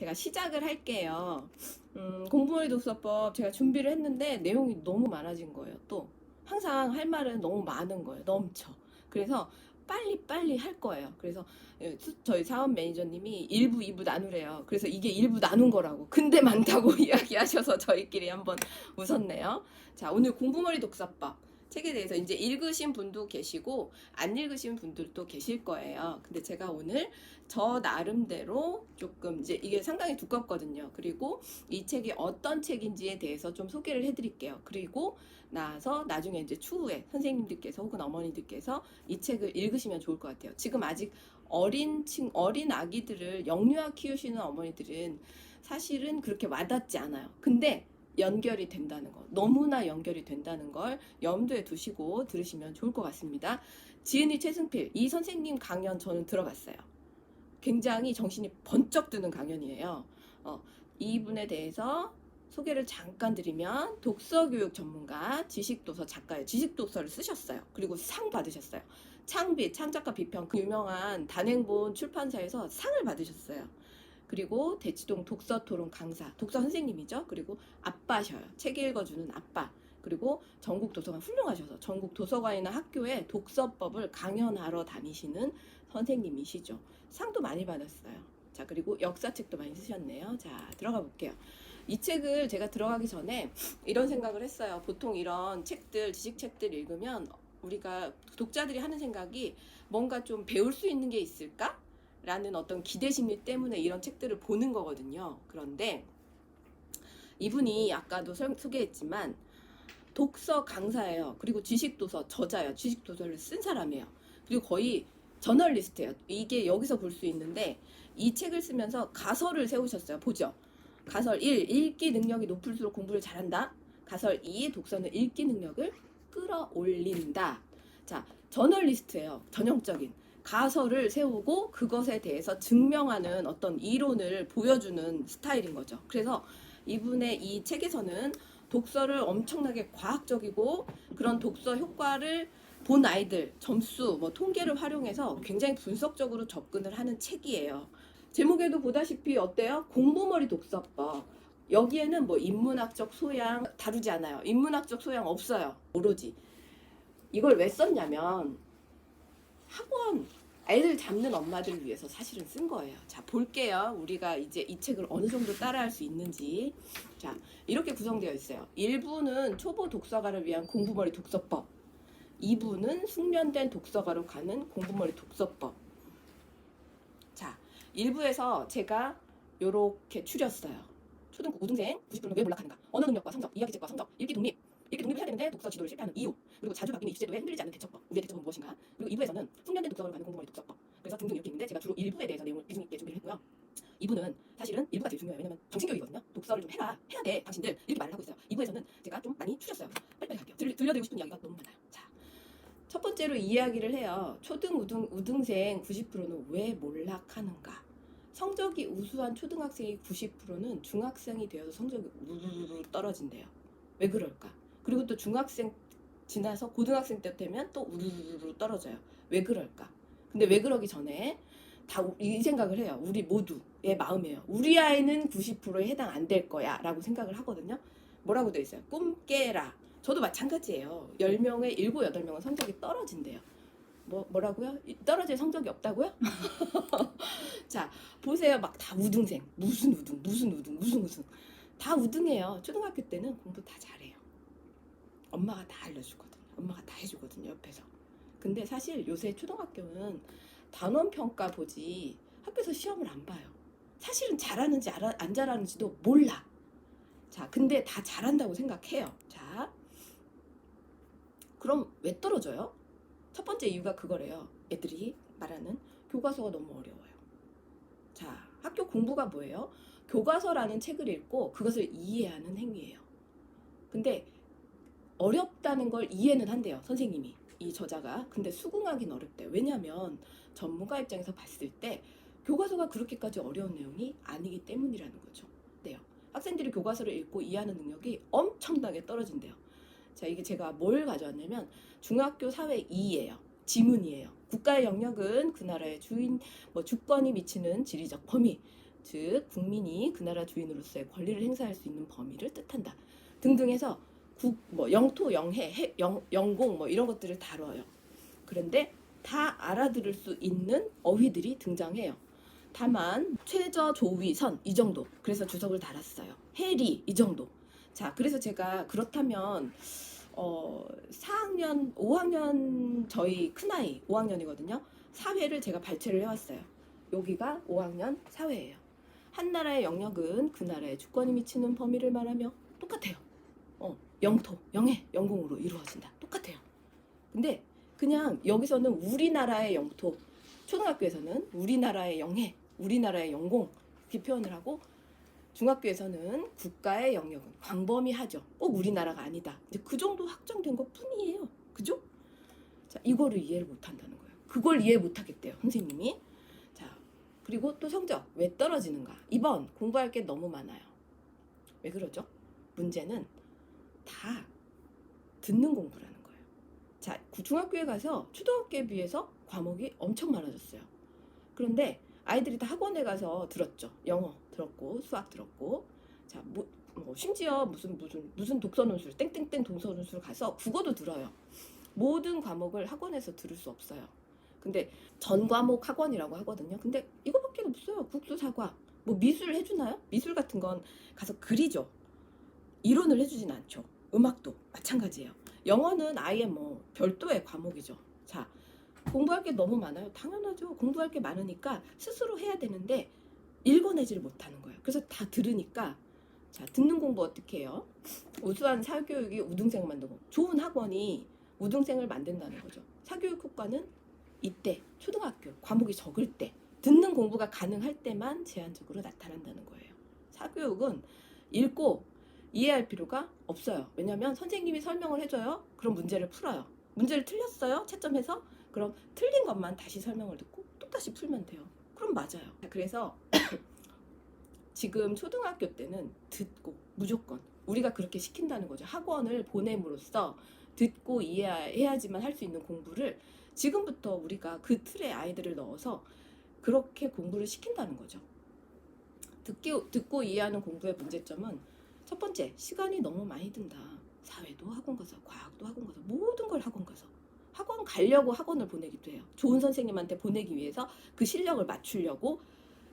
제가 시작을 할게요. 공부머리 독서법 제가 준비를 했는데 내용이 너무 많아진 거예요. 또 항상 할 말은 너무 많은 거예요. 넘쳐. 그래서 빨리 할 거예요. 그래서 저희 사업 매니저님이 1부, 2부 나누래요. 그래서 이게 1부 나눈 거라고. 근데 많다고 이야기하셔서 저희끼리 한번 웃었네요. 자, 오늘 공부머리 독서법 책에 대해서 이제 읽으신 분도 계시고 안 읽으신 분들도 계실 거예요. 근데 제가 오늘 저 나름대로 조금 이제 이게 상당히 두껍거든요. 그리고 이 책이 어떤 책인지에 대해서 좀 소개를 해드릴게요. 그리고 나서 나중에 이제 추후에 선생님들께서 혹은 어머니들께서 이 책을 읽으시면 좋을 것 같아요. 지금 아직 어린 아기들을 영유아 키우시는 어머니들은 사실은 그렇게 와닿지 않아요. 근데 연결이 된다는 거, 너무나 연결이 된다는 걸 염두에 두시고 들으시면 좋을 것 같습니다. 지은이 최승필, 이 선생님 강연 저는 들어봤어요. 굉장히 정신이 번쩍 드는 강연이에요. 이분에 대해서 소개를 잠깐 드리면 독서교육 전문가, 지식도서 작가예요. 지식도서를 쓰셨어요. 그리고 상 받으셨어요. 창빛, 창작가 비평, 그 유명한 단행본 출판사에서 상을 받으셨어요. 그리고 대치동 독서토론 강사, 독서 선생님이죠. 그리고 아빠셔요. 책 읽어주는 아빠. 그리고 전국 도서관 훌륭하셔서 전국 도서관이나 학교에 독서법을 강연하러 다니시는 선생님이시죠. 상도 많이 받았어요. 자, 그리고 역사책도 많이 쓰셨네요. 자, 들어가 볼게요. 이 책을 제가 들어가기 전에 이런 생각을 했어요. 보통 이런 책들, 지식책들 읽으면 우리가 독자들이 하는 생각이 뭔가 좀 배울 수 있는 게 있을까? 라는 어떤 기대심리 때문에 이런 책들을 보는 거거든요. 그런데 이분이 아까도 소개했지만 독서 강사예요. 그리고 지식도서 저자예요. 지식도서를 쓴 사람이에요. 그리고 거의 저널리스트예요. 이게 여기서 볼 수 있는데 이 책을 쓰면서 가설을 세우셨어요. 보죠. 가설 1. 읽기 능력이 높을수록 공부를 잘한다. 가설 2. 독서는 읽기 능력을 끌어올린다. 자, 저널리스트예요. 전형적인. 가설을 세우고 그것에 대해서 증명하는 어떤 이론을 보여주는 스타일인 거죠. 그래서 이분의 이 책에서는 독서를 엄청나게 과학적이고 그런 독서 효과를 본 아이들 점수 뭐 통계를 활용해서 굉장히 분석적으로 접근을 하는 책이에요. 제목에도 보다시피 어때요? 공부머리 독서법. 여기에는 뭐 인문학적 소양 다루지 않아요. 인문학적 소양 없어요. 오로지 이걸 왜 썼냐면 학원 아이들 잡는 엄마들을 위해서 사실은 쓴 거예요. 자, 볼게요. 우리가 이제 이 책을 어느 정도 따라할 수 있는지. 자, 이렇게 구성되어 있어요. 1부는 초보 독서가를 위한 공부머리 독서법, 2부는 숙련된 독서가로 가는 공부머리 독서법. 자, 1부에서 제가 요렇게 추렸어요. 초등부 우등생 90%는 왜 몰락하는가? 언어 능력과 성적, 이야기책과 성적, 읽기 독립. 읽기 독립을 해야 되는데 독서 지도를 실패하는 이유. 그리고 자주 바뀌는 입시제도에 흔들리지 않는 대처법. 우리의 대처법은 무엇인가? 그리고 2부에서는 숙련된 독서가로 가는 공부머리 독서법. 그래서 등등 이렇게 있는데 제가 주로 1부에 대해서 내용을 비중 있게 준비를 했고요. 2부는 사실은 1부가 제일 중요해요. 왜냐면 정신교육이거든요. 독서를 좀 해야 돼 당신들 이렇게 말을 하고 있어요. 2부에서는 제가 좀 많이 추렸어요. 빨리빨리 갈게요. 들려드리고 싶은 이야기가 너무 많아요. 자, 첫 번째로 이야기를 해요. 초등 우등생 90%는 왜 몰락하는가? 성적이 우수한 초등학생이 90%는 중학생이 되어서 성적이 우르르 떨어진대요. 왜 그럴까? 그리고 또 중학생 지나서 고등학생 때 되면 또 우르르 떨어져요. 왜 그럴까? 근데 왜 그러기 전에 다 이 생각을 해요. 우리 모두의 마음이에요. 우리 아이는 90%에 해당 안 될 거야 라고 생각을 하거든요. 뭐라고 돼 있어요? 꿈 깨라. 저도 마찬가지예요. 10명에 7, 8명은 성적이 떨어진대요. 뭐라고요? 떨어질 성적이 없다고요? 자, 보세요. 막 다 우등생. 무슨 우등. 다 우등해요. 초등학교 때는 공부 다 잘해요. 엄마가 다 알려주거든요. 엄마가 다 해주거든요. 옆에서. 근데 사실 요새 초등학교는 단원평가 보지 학교에서 시험을 안 봐요. 사실은 잘하는지 안 잘하는지도 몰라. 자, 근데 다 잘한다고 생각해요. 자, 그럼 왜 떨어져요? 첫 번째 이유가 그거래요. 애들이 말하는 교과서가 너무 어려워요. 자, 학교 공부가 뭐예요? 교과서라는 책을 읽고 그것을 이해하는 행위예요. 근데 어렵다는 걸 이해는 한대요. 선생님이. 이 저자가. 근데 수긍하긴 어렵대요. 왜냐하면 전문가 입장에서 봤을 때 교과서가 그렇게까지 어려운 내용이 아니기 때문이라는 거죠. 네요. 학생들이 교과서를 읽고 이해하는 능력이 엄청나게 떨어진대요. 자, 이게 제가 뭘 가져왔냐면 중학교 사회 2예요. 지문이에요. 국가의 영역은 그 나라의 주권이 미치는 지리적 범위. 즉 국민이 그 나라 주인으로서의 권리를 행사할 수 있는 범위를 뜻한다. 등등 해서 영토, 영해, 영공 뭐 이런 것들을 다뤄요. 그런데 다 알아들을 수 있는 어휘들이 등장해요. 다만 최저 조위 선 이 정도. 그래서 주석을 달았어요. 해리 이 정도. 자, 그래서 제가 그렇다면 4학년, 5학년 저희 큰아이 5학년이거든요. 사회를 제가 발췌를 해왔어요. 여기가 5학년 사회예요. 한 나라의 영역은 그 나라의 주권이 미치는 범위를 말하며 똑같아요. 영토, 영해, 영공으로 이루어진다. 똑같아요. 근데 그냥 여기서는 우리나라의 영토, 초등학교에서는 우리나라의 영해, 우리나라의 영공 이렇게 표현을 하고 중학교에서는 국가의 영역은 광범위하죠. 꼭 우리나라가 아니다. 이제 그 정도 확정된 것 뿐이에요. 그죠? 자, 이거를 이해를 못 한다는 거예요. 그걸 이해 못 하겠대요, 선생님이. 자, 그리고 또 성적 왜 떨어지는가? 2번 공부할 게 너무 많아요. 왜 그러죠? 문제는 다 듣는 공부라는 거예요. 자, 중학교에 가서 초등학교에 비해서 과목이 엄청 많아졌어요. 그런데 아이들이 다 학원에 가서 들었죠. 영어 들었고 수학 들었고, 자, 뭐 심지어 무슨 독서 논술 땡땡땡 독서 논술 가서 국어도 들어요. 모든 과목을 학원에서 들을 수 없어요. 근데 전 과목 학원이라고 하거든요. 근데 이거밖에 없어요. 국수 사과. 뭐 미술 해주나요? 미술 같은 건 가서 그리죠. 이론을 해주진 않죠. 음악도 마찬가지예요. 영어는 아예 뭐 별도의 과목이죠. 자, 공부할 게 너무 많아요. 당연하죠. 공부할 게 많으니까 스스로 해야 되는데 읽어내지를 못하는 거예요. 그래서 다 들으니까, 자, 듣는 공부 어떻게 해요? 우수한 사교육이 우등생 만들고, 좋은 학원이 우등생을 만든다는 거죠. 사교육 효과는 이때 초등학교 과목이 적을 때 듣는 공부가 가능할 때만 제한적으로 나타난다는 거예요. 사교육은 읽고 이해할 필요가 없어요. 왜냐하면 선생님이 설명을 해줘요. 그럼 문제를 풀어요. 문제를 틀렸어요. 채점해서. 그럼 틀린 것만 다시 설명을 듣고 또다시 풀면 돼요. 그럼 맞아요. 그래서 지금 초등학교 때는 듣고 무조건 우리가 그렇게 시킨다는 거죠. 학원을 보냄으로써 듣고 이해해야지만 할 수 있는 공부를 지금부터 우리가 그 틀에 아이들을 넣어서 그렇게 공부를 시킨다는 거죠. 듣고 이해하는 공부의 문제점은 첫 번째, 시간이 너무 많이 든다. 사회도 학원 가서, 과학도 학원 가서, 모든 걸 학원 가서. 학원 가려고 학원을 보내기도 해요. 좋은 선생님한테 보내기 위해서 그 실력을 맞추려고.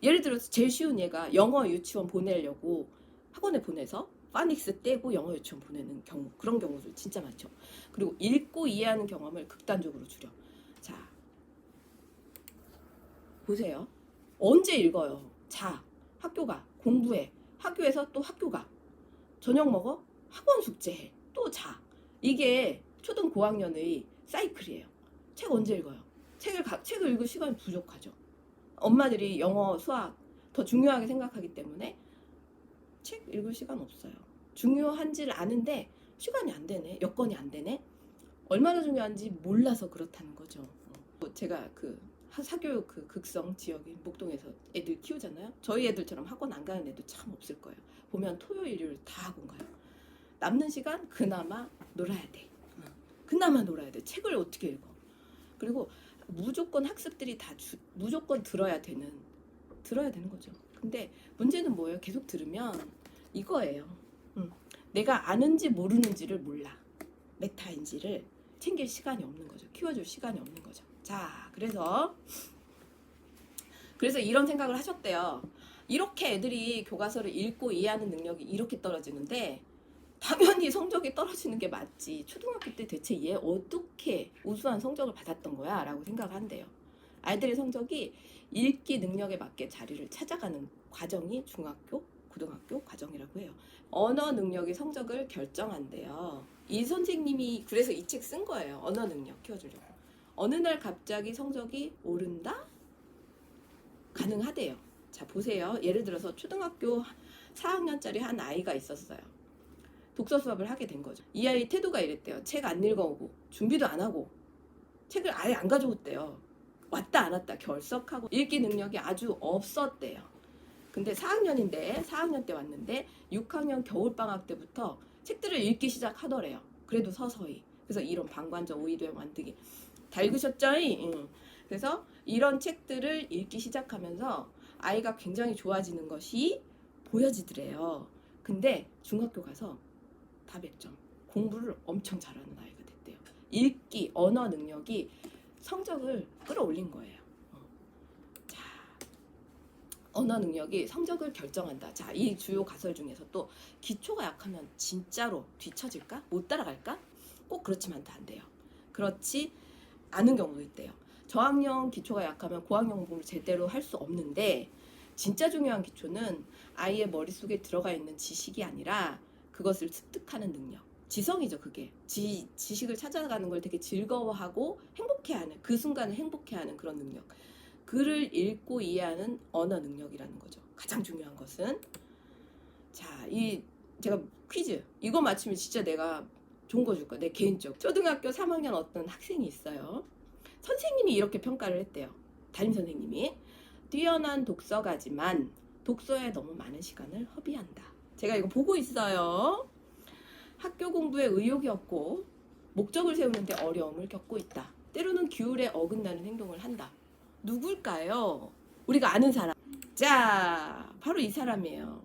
예를 들어서 제일 쉬운 예가 영어 유치원 보내려고 학원에 보내서 파닉스 떼고 영어 유치원 보내는 경우, 그런 경우도 진짜 많죠. 그리고 읽고 이해하는 경험을 극단적으로 줄여. 자, 보세요. 언제 읽어요? 자, 학교가 공부해. 학교에서 또 학교가 저녁 먹어? 학원 숙제해. 또 자. 이게 초등 고학년의 사이클이에요. 책 언제 읽어요? 책을 읽을 시간이 부족하죠. 엄마들이 영어, 수학 더 중요하게 생각하기 때문에 책 읽을 시간 없어요. 중요한지를 아는데 시간이 안 되네. 여건이 안 되네. 얼마나 중요한지 몰라서 그렇다는 거죠. 제가 그 사교육 그 극성 지역인 목동에서 애들 키우잖아요. 저희 애들처럼 학원 안 가는 애도 참 없을 거예요. 보면 토요일, 일요일 다 학원 가요. 남는 시간 그나마 놀아야 돼. 그나마 놀아야 돼. 책을 어떻게 읽어? 그리고 무조건 학습들이 다 무조건 들어야 되는 거죠. 근데 문제는 뭐예요? 계속 들으면 이거예요. 내가 아는지 모르는지를 몰라. 메타인지를 챙길 시간이 없는 거죠. 키워줄 시간이 없는 거죠. 자, 그래서 이런 생각을 하셨대요. 이렇게 애들이 교과서를 읽고 이해하는 능력이 이렇게 떨어지는데 당연히 성적이 떨어지는 게 맞지. 초등학교 때 대체 얘 어떻게 우수한 성적을 받았던 거야? 라고 생각한대요. 아이들의 성적이 읽기 능력에 맞게 자리를 찾아가는 과정이 중학교, 고등학교 과정이라고 해요. 언어 능력이 성적을 결정한대요. 이 선생님이 그래서 이 책 쓴 거예요. 언어 능력 키워주려고. 어느 날 갑자기 성적이 오른다? 가능하대요. 자, 보세요. 예를 들어서 초등학교 4학년짜리 한 아이가 있었어요. 독서 수업을 하게 된 거죠. 이 아이 태도가 이랬대요. 책 안 읽어오고 준비도 안 하고 책을 아예 안 가져왔대요. 왔다 안 왔다 결석하고 읽기 능력이 아주 없었대요. 근데 4학년 때 왔는데 6학년 겨울방학 때부터 책들을 읽기 시작하더래요. 그래도 서서히. 그래서 이런 방관자 오이도에 만들기 다 읽으셨죠? 그래서 이런 책들을 읽기 시작하면서 아이가 굉장히 좋아지는 것이 보여지더래요. 근데 중학교 가서 다 100점. 공부를 엄청 잘하는 아이가 됐대요. 읽기, 언어 능력이 성적을 끌어올린 거예요. 자, 언어 능력이 성적을 결정한다. 자, 이 주요 가설 중에서 또 기초가 약하면 진짜로 뒤처질까? 못 따라갈까? 꼭 그렇지만도 안 돼요. 그렇지 않은 경우도 있대요. 저학년 기초가 약하면 고학년 공부를 제대로 할 수 없는데, 진짜 중요한 기초는 아이의 머릿속에 들어가 있는 지식이 아니라 그것을 습득하는 능력. 지성이죠, 그게. 지식을 찾아가는 걸 되게 즐거워하고 행복해하는, 그 순간을 행복해하는 그런 능력. 글을 읽고 이해하는 언어 능력이라는 거죠. 가장 중요한 것은. 자, 제가 퀴즈. 이거 맞추면 진짜 내가 좋은 거 줄 거야. 내 개인적. 초등학교 3학년 어떤 학생이 있어요. 선생님이 이렇게 평가를 했대요. 담임 선생님이. 뛰어난 독서가지만 독서에 너무 많은 시간을 허비한다. 제가 이거 보고 있어요. 학교 공부에 의욕이 없고 목적을 세우는데 어려움을 겪고 있다. 때로는 규율에 어긋나는 행동을 한다. 누굴까요? 우리가 아는 사람. 자, 바로 이 사람이에요.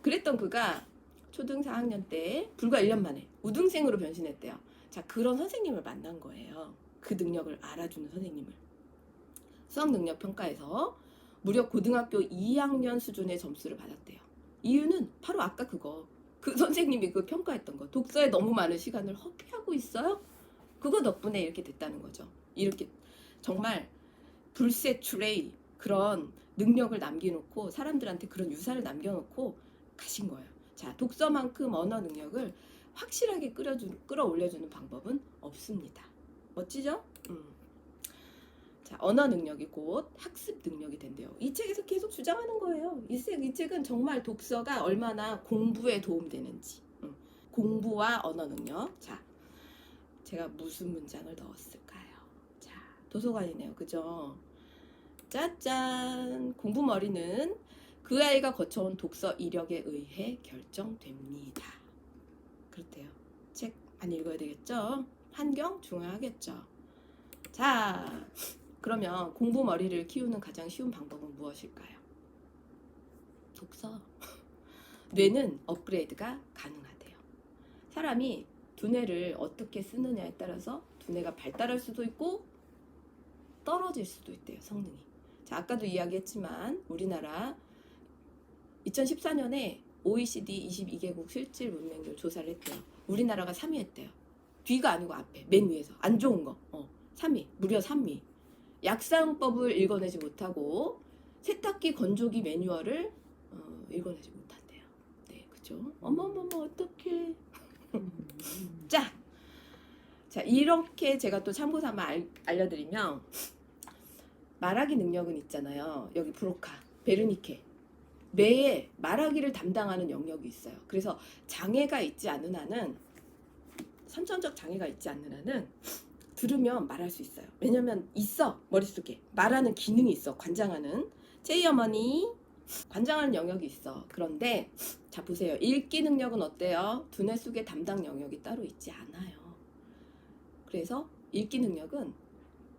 그랬던 그가 초등 4학년 때 불과 1년 만에 우등생으로 변신했대요. 자, 그런 선생님을 만난 거예요. 그 능력을 알아주는 선생님을. 수학 능력 평가에서 무려 고등학교 2학년 수준의 점수를 받았대요. 이유는 바로 아까 그거. 그 선생님이 그 평가했던 거. 독서에 너무 많은 시간을 허비하고 있어요? 그거 덕분에 이렇게 됐다는 거죠. 이렇게 정말 불세출의 그런 능력을 남겨놓고, 사람들한테 그런 유산을 남겨놓고 가신 거예요. 자, 독서만큼 언어 능력을 확실하게 끌어올려주는 방법은 없습니다. 멋지죠? 자, 언어 능력이 곧 학습 능력이 된대요. 이 책에서 계속 주장하는 거예요. 이 책은 정말 독서가 얼마나 공부에 도움되는지. 공부와 언어 능력. 자, 제가 무슨 문장을 넣었을까요? 자, 도서관이네요. 그죠? 짜잔! 공부머리는 그 아이가 거쳐온 독서 이력에 의해 결정됩니다. 그렇대요. 책 많이 읽어야 되겠죠? 환경 중요하겠죠. 자, 그러면 공부머리를 키우는 가장 쉬운 방법은 무엇일까요? 독서. 뇌는 업그레이드가 가능하대요. 사람이 두뇌를 어떻게 쓰느냐에 따라서 두뇌가 발달할 수도 있고 떨어질 수도 있대요, 성능이. 자, 아까도 이야기했지만 우리나라 2014년에 OECD 22개국 실질 문맹률 조사를 했대요. 우리나라가 3위 했대요. 뒤가 아니고 앞에, 맨 위에서. 안 좋은 거. 3위. 무려 3위. 약사용법을 읽어내지 못하고 세탁기 건조기 매뉴얼을 읽어내지 못한대요. 네, 그죠? 어머머머, 어떡해. 자, 이렇게 제가 또 참고삼아 알려드리면, 말하기 능력은 있잖아요. 여기 브로카, 베르니케. 뇌에 말하기를 담당하는 영역이 있어요. 그래서 장애가 있지 않은 한은, 선천적 장애가 있지 않는 한은 들으면 말할 수 있어요. 왜냐면 있어, 머릿속에 말하는 기능이 있어. 관장하는, 제이 어머니 관장하는 영역이 있어. 그런데 자, 보세요. 읽기 능력은 어때요? 두뇌 속에 담당 영역이 따로 있지 않아요. 그래서 읽기 능력은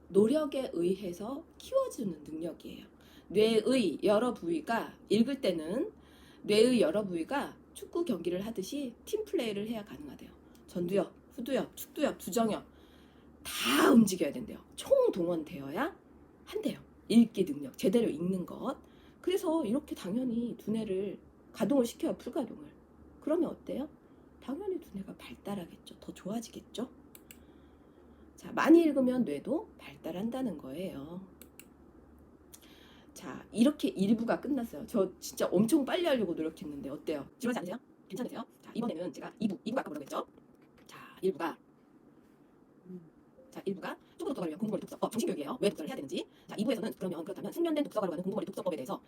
노력에 의해서 키워주는 능력이에요. 뇌의 여러 부위가, 읽을 때는 뇌의 여러 부위가 축구 경기를 하듯이 팀플레이를 해야 가능하대요. 전두엽, 후두엽, 축두엽, 두정엽 다 움직여야 된대요. 총동원되어야 한대요. 읽기 능력, 제대로 읽는 것. 그래서 이렇게 당연히 두뇌를 가동을 시켜요, 풀가동을. 그러면 어때요? 당연히 두뇌가 발달하겠죠. 더 좋아지겠죠. 자, 많이 읽으면 뇌도 발달한다는 거예요. 자, 이렇게 1부가 끝났어요. 저 진짜 엄청 빨리 하려고 노력했는데 어때요? 지루하지 않으세요? 괜찮으세요? 자, 이번에는 제가 2부가 아까 뭐라고 했죠? 자, 1부가 조금 더 독서를 위한 공부머리 독서법 정신교육이에요. 왜 독서를 해야 되는지. 자, 2부에서는 그렇다면 숙련된 독서가로 가는 공부머리 독서법에 대해서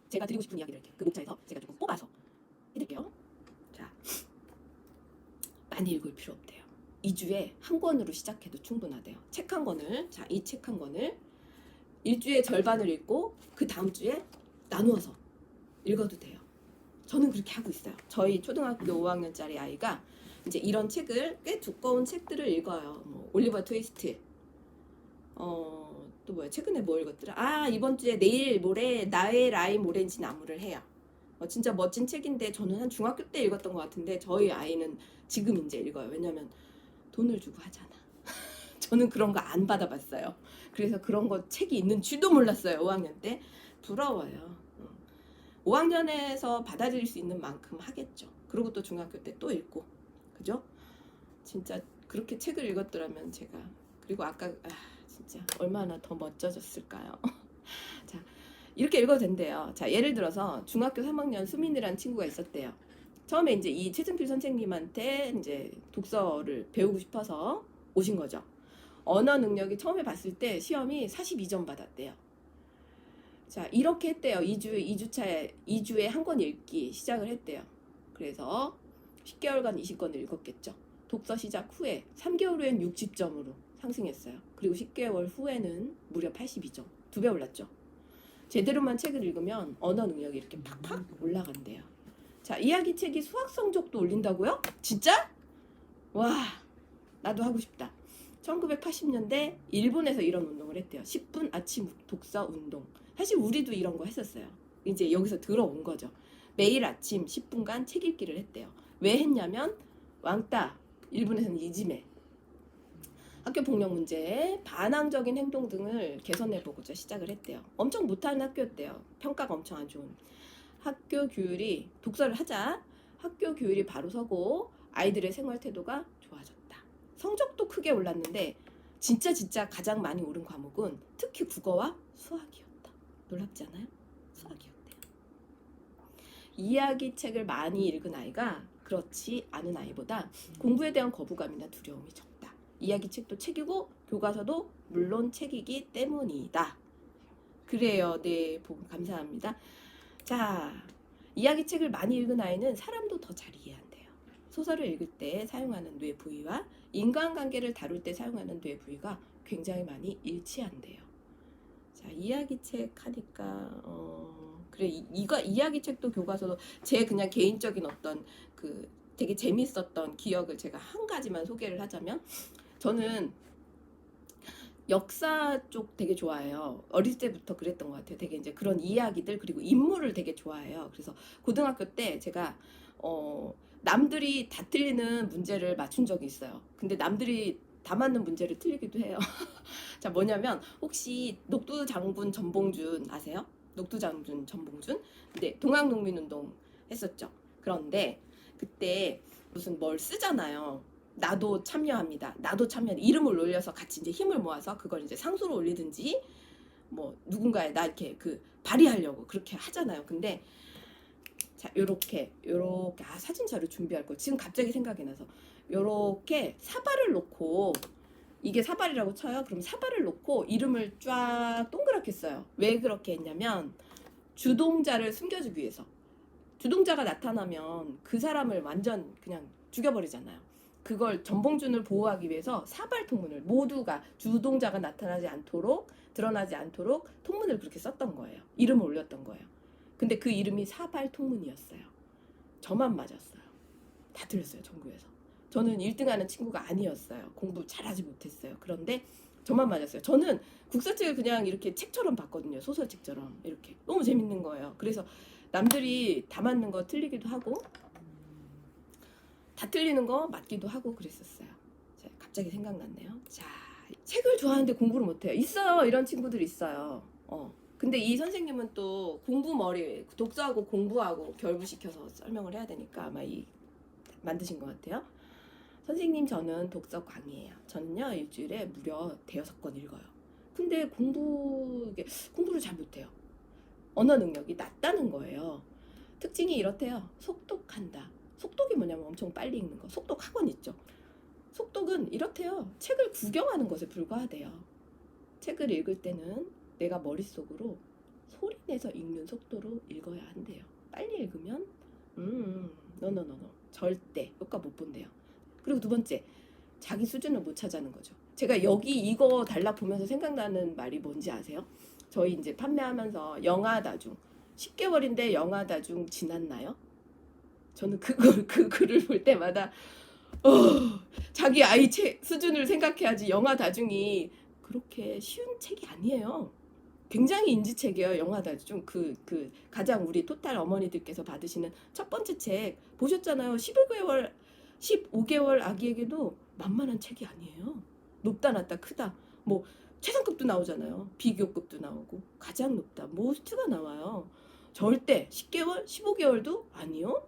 제가 드리고 싶은 이야기를 이렇게 그 목차에서 제가 조금 뽑아서 해드릴게요. 자, 많이 읽을 필요 없대요. 2주에 한 권으로 시작해도 충분하대요. 책 한 권을, 자, 이 책 한 권을 일주에 절반을 읽고 그 다음 주에 나누어서 읽어도 돼요. 저는 그렇게 하고 있어요. 저희 초등학교 5학년짜리 아이가 이제 이런 책을, 꽤 두꺼운 책들을 읽어요. 뭐 올리버 트위스트, 또 뭐야? 최근에 뭐 읽었더라? 아, 이번 주에 내일 모레 나의 라임 오렌지 나무를 해요. 진짜 멋진 책인데 저는 한 중학교 때 읽었던 것 같은데 저희 아이는 지금 이제 읽어요. 왜냐면 돈을 주고 하잖아. 저는 그런 거 안 받아봤어요. 그래서 그런 거 책이 있는 줄도 몰랐어요. 5학년 때. 부러워요. 5학년에서 받아들일 수 있는 만큼 하겠죠. 그리고 또 중학교 때 또 읽고. 그죠? 진짜 그렇게 책을 읽었더라면 제가. 그리고 아까 진짜 얼마나 더 멋져졌을까요? 자, 이렇게 읽어도 된대요. 자, 예를 들어서 중학교 3학년 수민이라는 친구가 있었대요. 처음에 이제 이 최승필 선생님한테 이제 독서를 배우고 싶어서 오신 거죠. 언어 능력이 처음에 봤을 때 시험이 42점 받았대요. 자, 이렇게 했대요. 2주에 한 권 읽기 시작을 했대요. 그래서 10개월간 20권을 읽었겠죠. 독서 시작 후에 3개월 후엔 60점으로 상승했어요. 그리고 10개월 후에는 무려 82점. 2배 올랐죠. 제대로만 책을 읽으면 언어 능력이 이렇게 팍팍 올라간대요. 자, 이야기책이 수학 성적도 올린다고요? 진짜? 와, 나도 하고 싶다. 1980년대 일본에서 이런 운동을 했대요. 10분 아침 독서 운동. 사실 우리도 이런 거 했었어요. 이제 여기서 들어온 거죠. 매일 아침 10분간 책 읽기를 했대요. 왜 했냐면 왕따, 일본에서는 이지메, 학교 폭력 문제, 반항적인 행동 등을 개선해보고자 시작을 했대요. 엄청 못하는 학교였대요. 평가가 엄청 안 좋은. 학교 규율이 독서를 하자. 학교 규율이 바로 서고 아이들의 생활 태도가 좋아졌다. 성적도 크게 올랐는데 진짜 가장 많이 오른 과목은 특히 국어와 수학이었다. 놀랍지 않아요? 수학이었대요. 이야기책을 많이 읽은 아이가 그렇지 않은 아이보다 공부에 대한 거부감이나 두려움이 적다. 이야기책도 책이고 교과서도 물론 책이기 때문이다. 그래요. 네, 보고 감사합니다. 자, 이야기책을 많이 읽은 아이는 사람도 더 잘 이해한대요. 소설을 읽을 때 사용하는 뇌 부위와 인간관계를 다룰 때 사용하는 뇌 부위가 굉장히 많이 일치한대요. 자, 이야기책 하니까 그래, 이거 이야기책도 교과서도 제 그냥 개인적인 어떤 그 되게 재밌었던 기억을 제가 한 가지만 소개를 하자면, 저는 역사 쪽 되게 좋아해요. 어릴 때부터 그랬던 것 같아요. 되게 이제 그런 이야기들 그리고 인물을 되게 좋아해요. 그래서 고등학교 때 제가 남들이 다 틀리는 문제를 맞춘 적이 있어요. 근데 남들이 다 맞는 문제를 틀리기도 해요. 자, 뭐냐면 혹시 녹두장군 전봉준 아세요? 녹두장군 전봉준? 근데 동학농민운동 했었죠. 그런데 그때 무슨 뭘 쓰잖아요. 나도 참여합니다. 나도 참여. 이름을 올려서 같이 이제 힘을 모아서 그걸 이제 상소로 올리든지 뭐 누군가에 나 이렇게 그 발휘하려고 그렇게 하잖아요. 근데 자, 요렇게 사진 자료 준비할 거 지금 갑자기 생각이 나서 요렇게 사발을 놓고, 이게 사발이라고 쳐요. 그럼 사발을 놓고 이름을 쫙 동그랗게 써요. 왜 그렇게 했냐면 주동자를 숨겨주기 위해서. 주동자가 나타나면 그 사람을 완전 그냥 죽여버리잖아요. 그걸 전봉준을 보호하기 위해서 사발 통문을 모두가 주동자가 나타나지 않도록, 드러나지 않도록 통문을 그렇게 썼던 거예요. 이름을 올렸던 거예요. 근데 그 이름이 사발 통문이었어요. 저만 맞았어요. 다 틀렸어요, 전국에서. 저는 1등하는 친구가 아니었어요. 공부 잘하지 못했어요. 그런데 저만 맞았어요. 저는 국사책을 그냥 이렇게 책처럼 봤거든요. 소설책처럼 이렇게. 너무 재밌는 거예요. 그래서 남들이 다 맞는 거 틀리기도 하고 다 틀리는 거 맞기도 하고 그랬었어요. 자, 갑자기 생각났네요. 자, 책을 좋아하는데 공부를 못해요. 있어요. 이런 친구들 있어요. 근데 이 선생님은 또 독서하고 공부하고 결부시켜서 설명을 해야 되니까 아마 만드신 것 같아요. 선생님, 저는 독서광이에요. 저는요, 일주일에 무려 5권 읽어요. 근데 공부를 잘 못해요. 언어 능력이 낮다는 거예요. 특징이 이렇대요. 속독한다. 속독이 뭐냐면 엄청 빨리 읽는 거. 속독 학원 있죠. 속독은 이렇대요. 책을 구경하는 것에 불과하대요. 책을 읽을 때는 내가 머릿속으로 소리내서 읽는 속도로 읽어야 한대요. 빨리 읽으면 노 절대 효과 못 본대요. 그리고 두 번째, 자기 수준을 못 찾아는 거죠. 제가 여기 이거 달라 보면서 생각나는 말이 뭔지 아세요? 저희 이제 판매하면서 영아다중 10개월인데 영아다중 지났나요? 저는 그 글을 볼 때마다 자기 아이 수준을 생각해야지 영아다중이 그렇게 쉬운 책이 아니에요. 굉장히 인지책이에요. 영화다. 좀 가장 우리 토탈 어머니들께서 받으시는 첫 번째 책 보셨잖아요. 15개월 아기에게도 만만한 책이 아니에요. 높다 낮다 크다 뭐 최상급도 나오잖아요. 비교급도 나오고 가장 높다 모스트가 나와요. 절대 10개월 15개월도 아니요.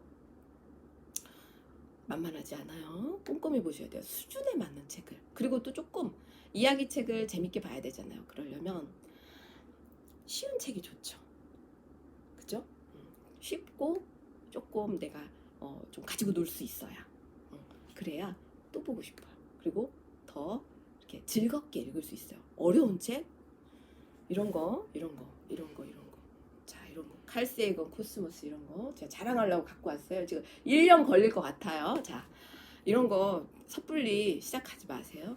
만만하지 않아요. 꼼꼼히 보셔야 돼요. 수준에 맞는 책을. 그리고 또 조금 이야기책을 재밌게 봐야 되잖아요. 그러려면 쉬운 책이 좋죠. 그죠? 쉽고 조금 내가 좀 가지고 놀 수 있어야 그래야 또 보고 싶어요. 그리고 더 이렇게 즐겁게 읽을 수 있어요. 어려운 책 이런 거 자, 이런 거 칼세이건 코스모스 이런 거 제가 자랑하려고 갖고 왔어요. 지금 1년 걸릴 것 같아요. 자, 이런 거 섣불리 시작하지 마세요.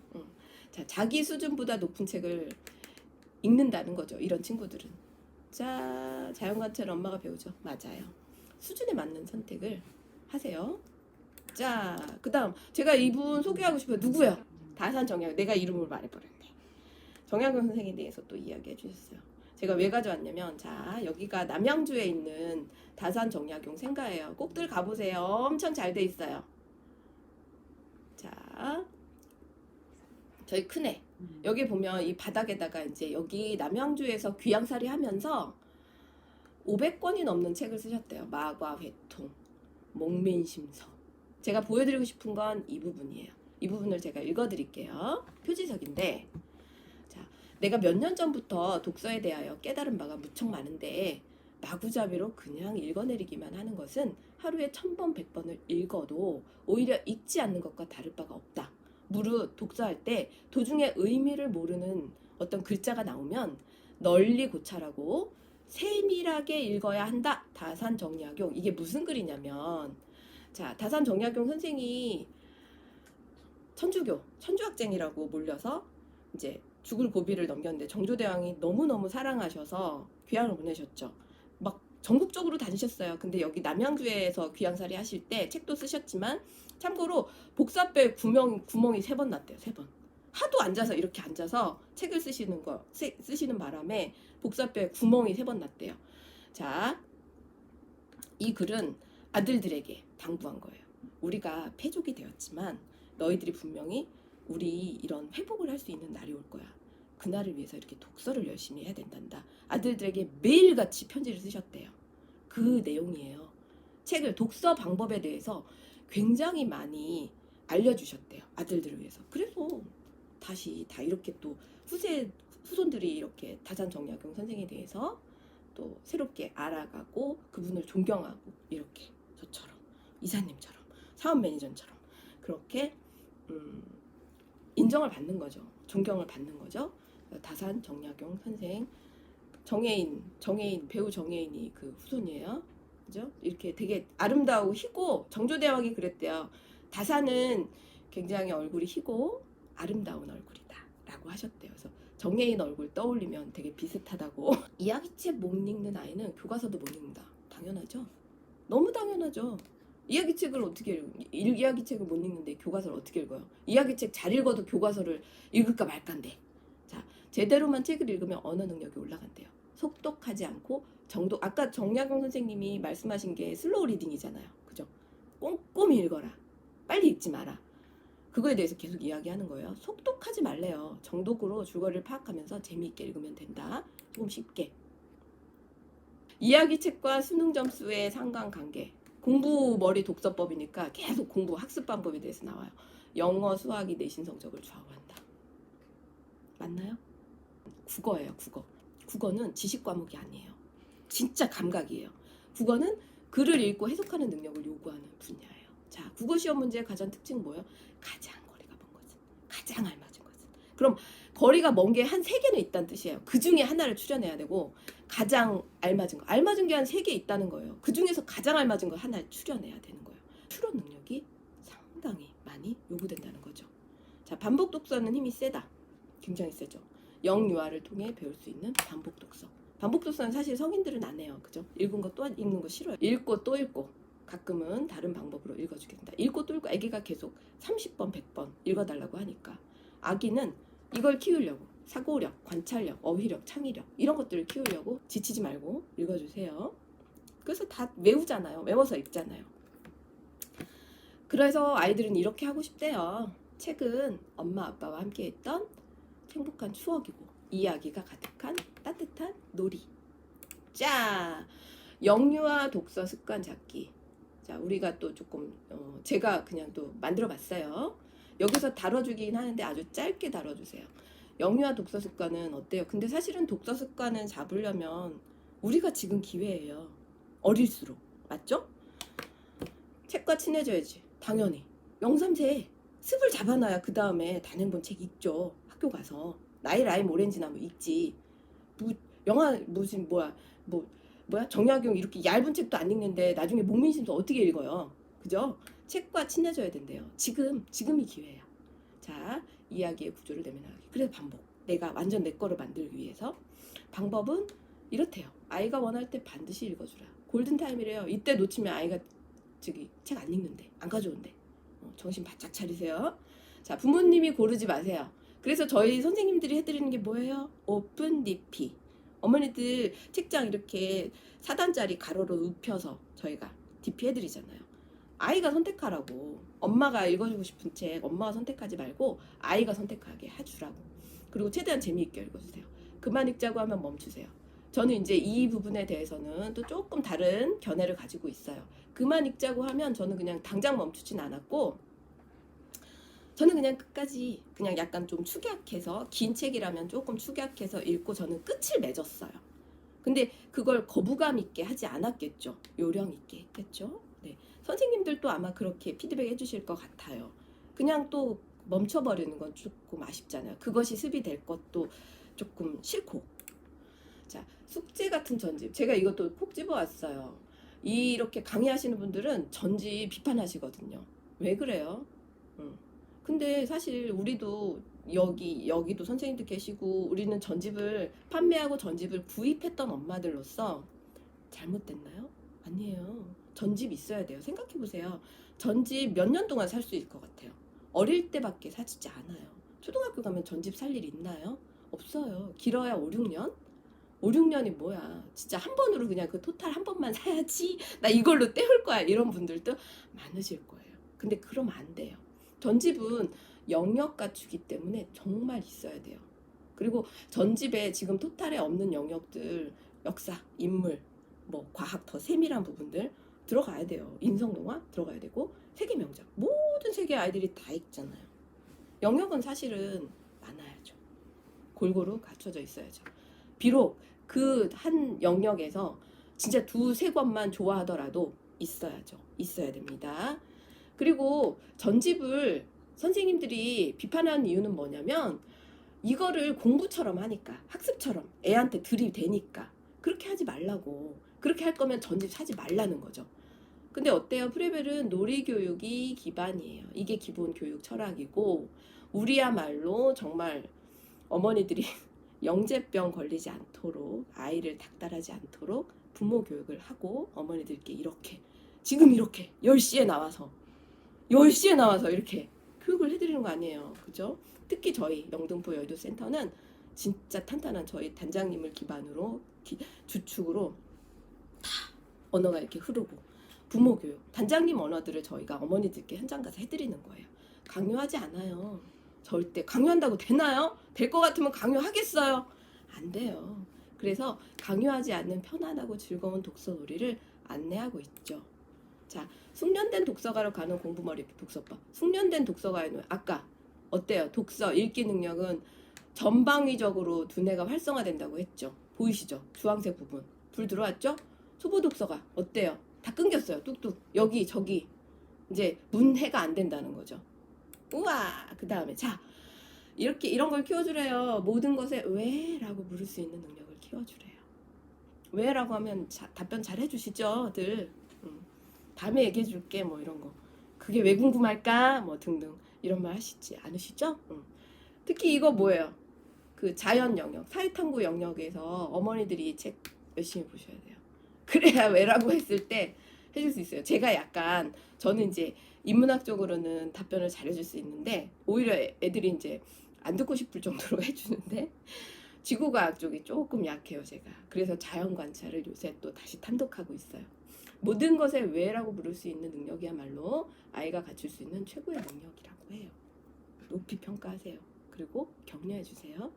자, 자기 수준보다 높은 책을 읽는다는 거죠. 이런 친구들은. 자, 자연관찰 엄마가 배우죠. 맞아요. 수준에 맞는 선택을 하세요. 자, 그 다음 제가 이분 소개하고 싶어요. 누구야? 다산 정약용. 내가 이름을 말해버렸네. 정약용 선생에 대해서 또 이야기해 주셨어요. 제가 왜 가져왔냐면 자, 여기가 남양주에 있는 다산 정약용 생가예요. 꼭들 가보세요. 엄청 잘 돼 있어요. 자, 저희 큰애 여기 보면 이 바닥에다가 이제 여기 남양주에서 귀향살이 하면서 500권이 넘는 책을 쓰셨대요. 마과 회통, 목민심서. 제가 보여드리고 싶은 건 이 부분이에요. 이 부분을 제가 읽어드릴게요. 표지석인데 자, 내가 몇 년 전부터 독서에 대하여 깨달은 바가 무척 많은데 마구잡이로 그냥 읽어내리기만 하는 것은 하루에 1000번, 100번을 읽어도 오히려 읽지 않는 것과 다를 바가 없다. 무릇 독서할 때 도중에 의미를 모르는 어떤 글자가 나오면 널리 고찰하고 세밀하게 읽어야 한다. 다산 정약용. 이게 무슨 글이냐면 자, 다산 정약용 선생이 천주학쟁이라고 몰려서 이제 죽을 고비를 넘겼는데 정조대왕이 너무너무 사랑하셔서 귀향을 보내셨죠. 막 전국적으로 다니셨어요. 근데 여기 남양주에서 귀향살이 하실 때 책도 쓰셨지만 참고로 복사뼈에 구멍이 3번 났대요. 3번. 하도 앉아서 이렇게 앉아서 책을 쓰시는 바람에 복사뼈에 구멍이 3번 났대요. 자, 이 글은 아들들에게 당부한 거예요. 우리가 패족이 되었지만 너희들이 분명히 우리 이런 회복을 할 수 있는 날이 올 거야. 그날을 위해서 이렇게 독서를 열심히 해야 된단다. 아들들에게 매일같이 편지를 쓰셨대요. 그 내용이에요. 책을 독서 방법에 대해서 굉장히 많이 알려주셨대요. 아들들을 위해서. 그래서 다시 다 이렇게 또 후손들이 이렇게 다산 정약용 선생에 대해서 또 새롭게 알아가고 그분을 존경하고 이렇게 저처럼 이사님처럼 사업 매니저처럼 그렇게 인정을 받는 거죠. 존경을 받는 거죠. 다산 정약용 선생 정혜인 배우 정혜인이 그 후손이에요. 그죠? 이렇게 되게 아름다우고 희고 정조대왕이 그랬대요. 다산은 굉장히 얼굴이 희고 아름다운 얼굴이다 라고 하셨대요. 그래서 정혜인 얼굴 떠올리면 되게 비슷하다고. 이야기책 못 읽는 아이는 교과서도 못 읽는다. 당연하죠. 너무 당연하죠. 이야기책을 어떻게 이야기책을 못 읽는데 교과서를 어떻게 읽어요? 이야기책 잘 읽어도 교과서를 읽을까 말까인데. 자, 제대로만 책을 읽으면 언어 능력이 올라간대요. 속독하지 않고 아까 정약용 선생님이 말씀하신 게 슬로우 리딩이잖아요. 그죠? 꼼꼼히 읽어라. 빨리 읽지 마라. 그거에 대해서 계속 이야기하는 거예요. 속독하지 말래요. 정독으로 줄거리를 파악하면서 재미있게 읽으면 된다. 조금 쉽게. 이야기책과 수능 점수의 상관관계. 공부 머리 독서법이니까 계속 공부 학습 방법에 대해서 나와요. 영어, 수학이 내신 성적을 좌우한다. 맞나요? 국어예요, 국어. 국어는 지식 과목이 아니에요. 진짜 감각이에요. 국어는 글을 읽고 해석하는 능력을 요구하는 분야예요. 자, 국어 시험 문제의 가장 특징은 뭐예요? 가장 거리가 먼 것은, 가장 알맞은 것은. 그럼 거리가 먼 게 한 3개는 있다는 뜻이에요. 그 중에 하나를 추려내야 되고 가장 알맞은 거. 알맞은 게 한 3개 있다는 거예요. 그 중에서 가장 알맞은 거 하나를 추려내야 되는 거예요. 추론 능력이 상당히 많이 요구된다는 거죠. 자, 반복 독서는 힘이 세다. 굉장히 세죠. 영유아를 통해 배울 수 있는 반복 독서. 반복 독서는 사실 성인들은 안 해요. 그죠? 읽은 거 또 읽는 거 싫어요. 읽고 또 읽고 가끔은 다른 방법으로 읽어주게 된다. 읽고 또 읽고 아기가 계속 30번, 100번 읽어달라고 하니까 아기는 이걸 키우려고 사고력, 관찰력, 어휘력, 창의력 이런 것들을 키우려고 지치지 말고 읽어주세요. 그래서 다 외우잖아요. 외워서 읽잖아요. 그래서 아이들은 이렇게 하고 싶대요. 책은 엄마 아빠와 함께 했던 행복한 추억이고 이야기가 가득한 따뜻한 놀이. 자, 영유아 독서 습관 잡기. 자, 우리가 또 조금 제가 그냥 또 만들어 봤어요. 여기서 다뤄주긴 하는데 아주 짧게 다뤄주세요. 영유아 독서 습관은 어때요? 근데 사실은 독서 습관은 잡으려면 우리가 지금 기회예요. 어릴수록. 맞죠? 책과 친해져야지. 당연히. 0, 3세 습을 잡아놔야 그 다음에 단행본 책 읽죠. 학교 가서. 나의 라임 오렌지나무 읽지. 영화 무슨 뭐야 정약용 이렇게 얇은 책도 안 읽는데 나중에 목민심서 어떻게 읽어요? 그죠? 책과 친해져야 된대요. 지금이 기회야. 자, 이야기의 구조를 내면하기. 그래서 반복. 내가 완전 내 거를 만들기 위해서 방법은 이렇대요. 아이가 원할 때 반드시 읽어주라. 골든타임이래요. 이때 놓치면 아이가 책 안 읽는데, 안 가져온대. 정신 바짝 차리세요. 자, 부모님이 고르지 마세요. 그래서 저희 선생님들이 해드리는 게 뭐예요? 오픈 DP. 어머니들 책장 이렇게 4단짜리 가로로 눕혀서 저희가 DP 해드리잖아요. 아이가 선택하라고. 엄마가 읽어주고 싶은 책 엄마가 선택하지 말고 아이가 선택하게 해주라고. 그리고 최대한 재미있게 읽어주세요. 그만 읽자고 하면 멈추세요. 저는 이제 이 부분에 대해서는 또 조금 다른 견해를 가지고 있어요. 그만 읽자고 하면 저는 그냥 당장 멈추진 않았고, 저는 그냥 끝까지 그냥 약간 좀 축약해서, 긴 책이라면 조금 축약해서 읽고 저는 끝을 맺었어요. 근데 그걸 거부감 있게 하지 않았겠죠. 요령 있게 했겠죠. 네. 선생님들도 아마 그렇게 피드백 해주실 것 같아요. 그냥 또 멈춰버리는 건 조금 아쉽잖아요. 그것이 습이 될 것도 조금 싫고. 자, 숙제 같은 전집. 제가 이것도 콕 집어왔어요. 이렇게 강의하시는 분들은 전집 비판하시거든요. 왜 그래요? 근데 사실 우리도 여기도 선생님도 계시고 우리는 전집을 판매하고 전집을 구입했던 엄마들로서 잘못됐나요? 아니에요. 전집 있어야 돼요. 생각해보세요. 전집 몇 년 동안 살 수 있을 것 같아요. 어릴 때밖에 사지 않아요. 초등학교 가면 전집 살 일 있나요? 없어요. 길어야 5, 6년? 5, 6년이 뭐야. 진짜 한 번으로 그냥 그 토탈 한 번만 사야지. 나 이걸로 때울 거야. 이런 분들도 많으실 거예요. 근데 그러면 안 돼요. 전집은 영역 갖추기 때문에 정말 있어야 돼요. 그리고 전집에 지금 토탈에 없는 영역들, 역사, 인물, 뭐 과학 더 세밀한 부분들 들어가야 돼요. 인성동화 들어가야 되고, 세계 명작, 모든 세계 아이들이 다 읽잖아요. 영역은 사실은 많아야죠. 골고루 갖춰져 있어야죠. 비록 그 한 영역에서 진짜 2, 3권만 좋아하더라도 있어야죠. 있어야 됩니다. 그리고 전집을 선생님들이 비판하는 이유는 뭐냐면, 이거를 공부처럼 하니까, 학습처럼 애한테 들이대니까. 그렇게 하지 말라고. 그렇게 할 거면 전집 사지 말라는 거죠. 근데 어때요? 프레벨은 놀이교육이 기반이에요. 이게 기본 교육 철학이고, 우리야말로 정말 어머니들이 영재병 걸리지 않도록, 아이를 닥달하지 않도록 부모 교육을 하고, 어머니들께 지금 이렇게 10시에 나와서 이렇게 교육을 해드리는 거 아니에요. 그죠? 특히 저희 영등포 여의도센터는 진짜 탄탄한 저희 단장님을 기반으로, 주축으로 다 언어가 이렇게 흐르고, 부모 교육, 단장님 언어들을 저희가 어머니들께 현장 가서 해드리는 거예요. 강요하지 않아요. 절대. 강요한다고 되나요? 될 것 같으면 강요하겠어요? 안 돼요. 그래서 강요하지 않는 편안하고 즐거운 독서놀이를 안내하고 있죠. 자, 숙련된 독서가로 가는 공부머리 독서법. 숙련된 독서가에는 아까 어때요? 독서, 읽기 능력은 전방위적으로 두뇌가 활성화된다고 했죠. 보이시죠? 주황색 부분. 불 들어왔죠? 초보 독서가 어때요? 다 끊겼어요. 뚝뚝. 여기 저기. 이제 문해가 안 된다는 거죠. 우와! 그 다음에 자, 이렇게 이런 걸 키워주래요. 모든 것에 왜? 라고 물을 수 있는 능력을 키워주래요. 왜? 라고 하면 답변 잘 해주시죠? 들. 다음에 얘기해 줄게. 뭐 이런 거. 그게 왜 궁금할까? 뭐 등등. 이런 말 하시지 않으시죠? 특히 이거 뭐예요? 그 자연 영역, 사회탐구 영역에서 어머니들이 이 책 열심히 보셔야 돼요. 그래야 왜라고 했을 때 해줄 수 있어요. 제가 약간, 저는 이제 인문학적으로는 답변을 잘해줄 수 있는데, 오히려 애들이 이제 안 듣고 싶을 정도로 해주는데 지구과학 쪽이 조금 약해요 제가. 그래서 자연 관찰을 요새 또 다시 탐독하고 있어요. 모든 것의 왜라고 부를 수 있는 능력이야말로 아이가 갖출 수 있는 최고의 능력이라고 해요. 높이 평가하세요. 그리고 격려해 주세요.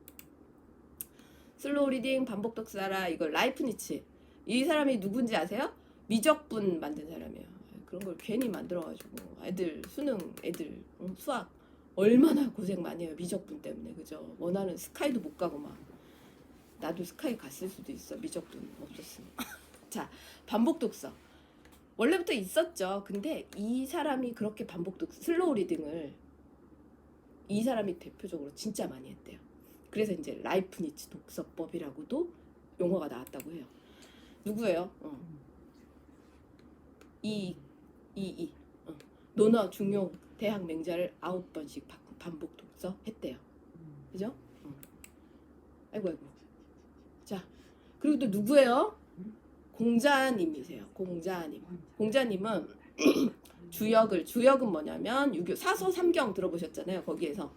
슬로우 리딩 반복 독서라 이거 라이프니츠. 이 사람이 누군지 아세요? 미적분 만든 사람이에요. 그런 걸 괜히 만들어가지고 애들 수능 애들 수학 얼마나 고생 많이 해요. 미적분 때문에. 그죠? 원하는 스카이도 못 가고 막. 나도 스카이 갔을 수도 있어. 미적분 없었으면. 자, 반복 독서. 원래부터 있었죠. 근데 이 사람이 그렇게 반복 독서 슬로우 리딩을 이 사람이 대표적으로 진짜 많이 했대요. 그래서 이제 라이프니츠 독서법이라고도 용어가 나왔다고 해요. 누구예요? 이 논어 중용 대학 맹자를 9번씩 반복 독서 했대요. 그죠? 아이고. 자, 그리고 또 누구예요? 공자님이세요. 공자님은 주역은 뭐냐면 유교 사서 삼경 들어보셨잖아요. 거기에서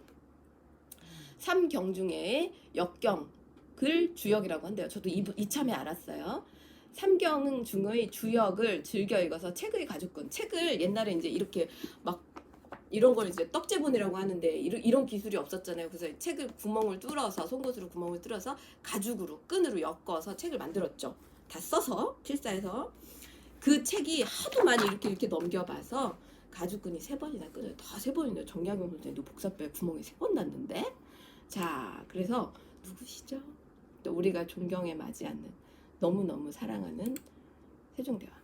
삼경 중에 역경을 주역이라고 한대요. 저도 이참에 알았어요. 삼경 중의 주역을 즐겨 읽어서 책의 가죽근. 책을 옛날에 이제 이렇게 막 이런 걸 이제 떡제본이라고 하는데 이런 기술이 없었잖아요. 그래서 책을 구멍을 뚫어서 송곳으로 구멍을 뚫어서 가죽으로 끈으로 엮어서 책을 만들었죠. 다 써서 필사해서 그 책이 하도 많이 이렇게 넘겨봐서 가죽끈이 3번이나 끊어요. 다 3번이네요. 정약용 선생님도 복사뼈에 구멍이 3번 났는데. 자, 그래서 누구시죠? 또 우리가 존경에 맞지 않는 너무너무 사랑하는 세종대왕.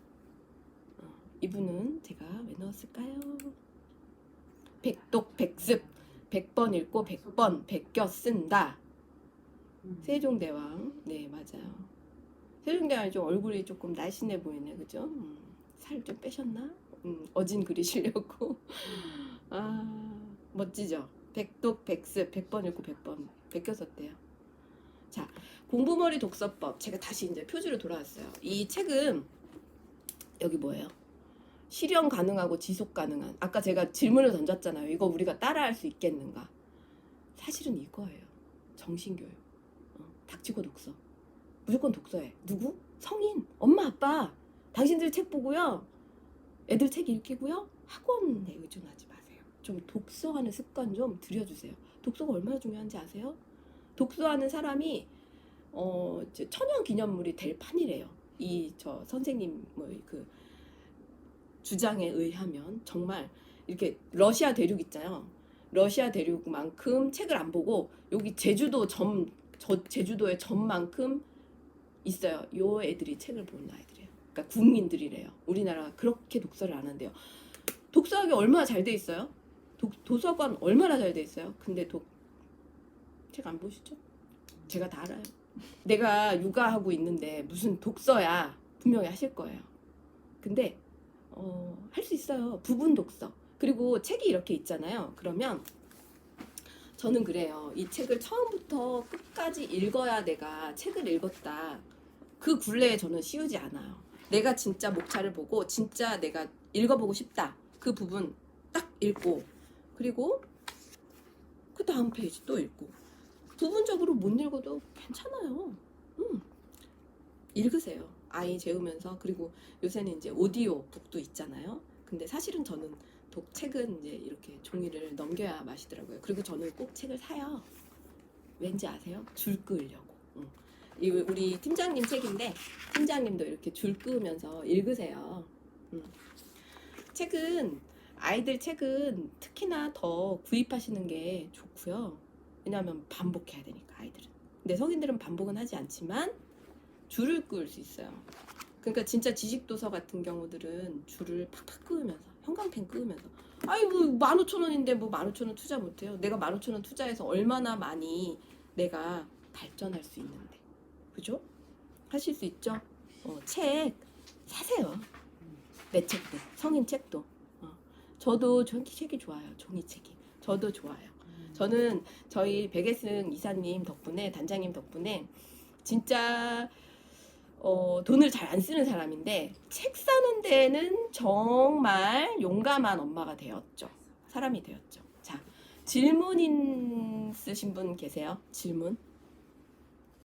이분은 제가 왜 넣었을까요? 백독 백습 100번 읽고 100번 베껴 쓴다. 세종대왕. 네, 맞아요. 세종대왕이 좀 얼굴이 조금 날씬해 보이네. 그죠? 살 좀 빼셨나? 어진 그리시려고. 아, 멋지죠? 백독 백습 100번 읽고 100번 베껴 썼대요. 자, 공부머리 독서법. 제가 다시 이제 표지로 돌아왔어요. 이 책은 여기 뭐예요? 실현 가능하고 지속 가능한. 아까 제가 질문을 던졌잖아요. 이거 우리가 따라할 수 있겠는가? 사실은 이거예요. 정신교육. 닥치고 독서. 무조건 독서해. 누구? 성인, 엄마, 아빠. 당신들 책 보고요. 애들 책 읽히고요. 학원에 의존하지 마세요. 좀 독서하는 습관 좀 들여주세요. 독서가 얼마나 중요한지 아세요? 독서하는 사람이 천연기념물이 될 판이래요. 저 선생님 그 주장에 의하면 정말 이렇게 러시아 대륙 있잖아요. 러시아 대륙만큼 책을 안 보고 여기 제주도의 점만큼 있어요. 요 애들이 책을 보는 아이들이에요. 그러니까 국민들이래요. 우리나라가 그렇게 독서를 안 한대요. 독서하기 얼마나 잘 돼 있어요? 도서관 얼마나 잘 돼 있어요? 근데 책 안 보시죠? 제가 다 알아요. 내가 육아하고 있는데 무슨 독서야 분명히 하실 거예요. 근데 할 수 있어요. 부분 독서. 그리고 책이 이렇게 있잖아요. 그러면 저는 그래요. 이 책을 처음부터 끝까지 읽어야 내가 책을 읽었다. 그 굴레에 저는 씌우지 않아요. 내가 진짜 목차를 보고 진짜 내가 읽어보고 싶다. 그 부분 딱 읽고 그리고 그 다음 페이지 또 읽고 부분적으로 못 읽어도 괜찮아요. 읽으세요. 아이 재우면서. 그리고 요새는 이제 오디오 북도 있잖아요. 근데 사실은 저는 책은 이제 이렇게 종이를 넘겨야 마시더라고요. 그리고 저는 꼭 책을 사요. 왠지 아세요? 줄 끄려고. 우리 팀장님 책인데 팀장님도 이렇게 줄 끄면서 읽으세요. 아이들 책은 특히나 더 구입하시는 게 좋고요. 왜냐하면 반복해야 되니까 아이들은. 근데 성인들은 반복은 하지 않지만 줄을 끄을 수 있어요. 그러니까 진짜 지식도서 같은 경우들은 줄을 팍팍 끄으면서 형광펜 끄으면서 아이고 15,000원인데 뭐 15,000원 투자 못해요. 내가 15,000원 투자해서 얼마나 많이 내가 발전할 수 있는데. 그죠? 하실 수 있죠? 책 사세요. 내 책도 성인 책도. 저도 종이책이 좋아요. 종이책이. 저도 좋아요. 저는 저희 백예승 이사님 덕분에 단장님 덕분에 진짜 돈을 잘 안 쓰는 사람인데 책 사는 데는 정말 용감한 엄마가 되었죠. 사람이 되었죠. 자, 질문 있으신 분 계세요? 질문?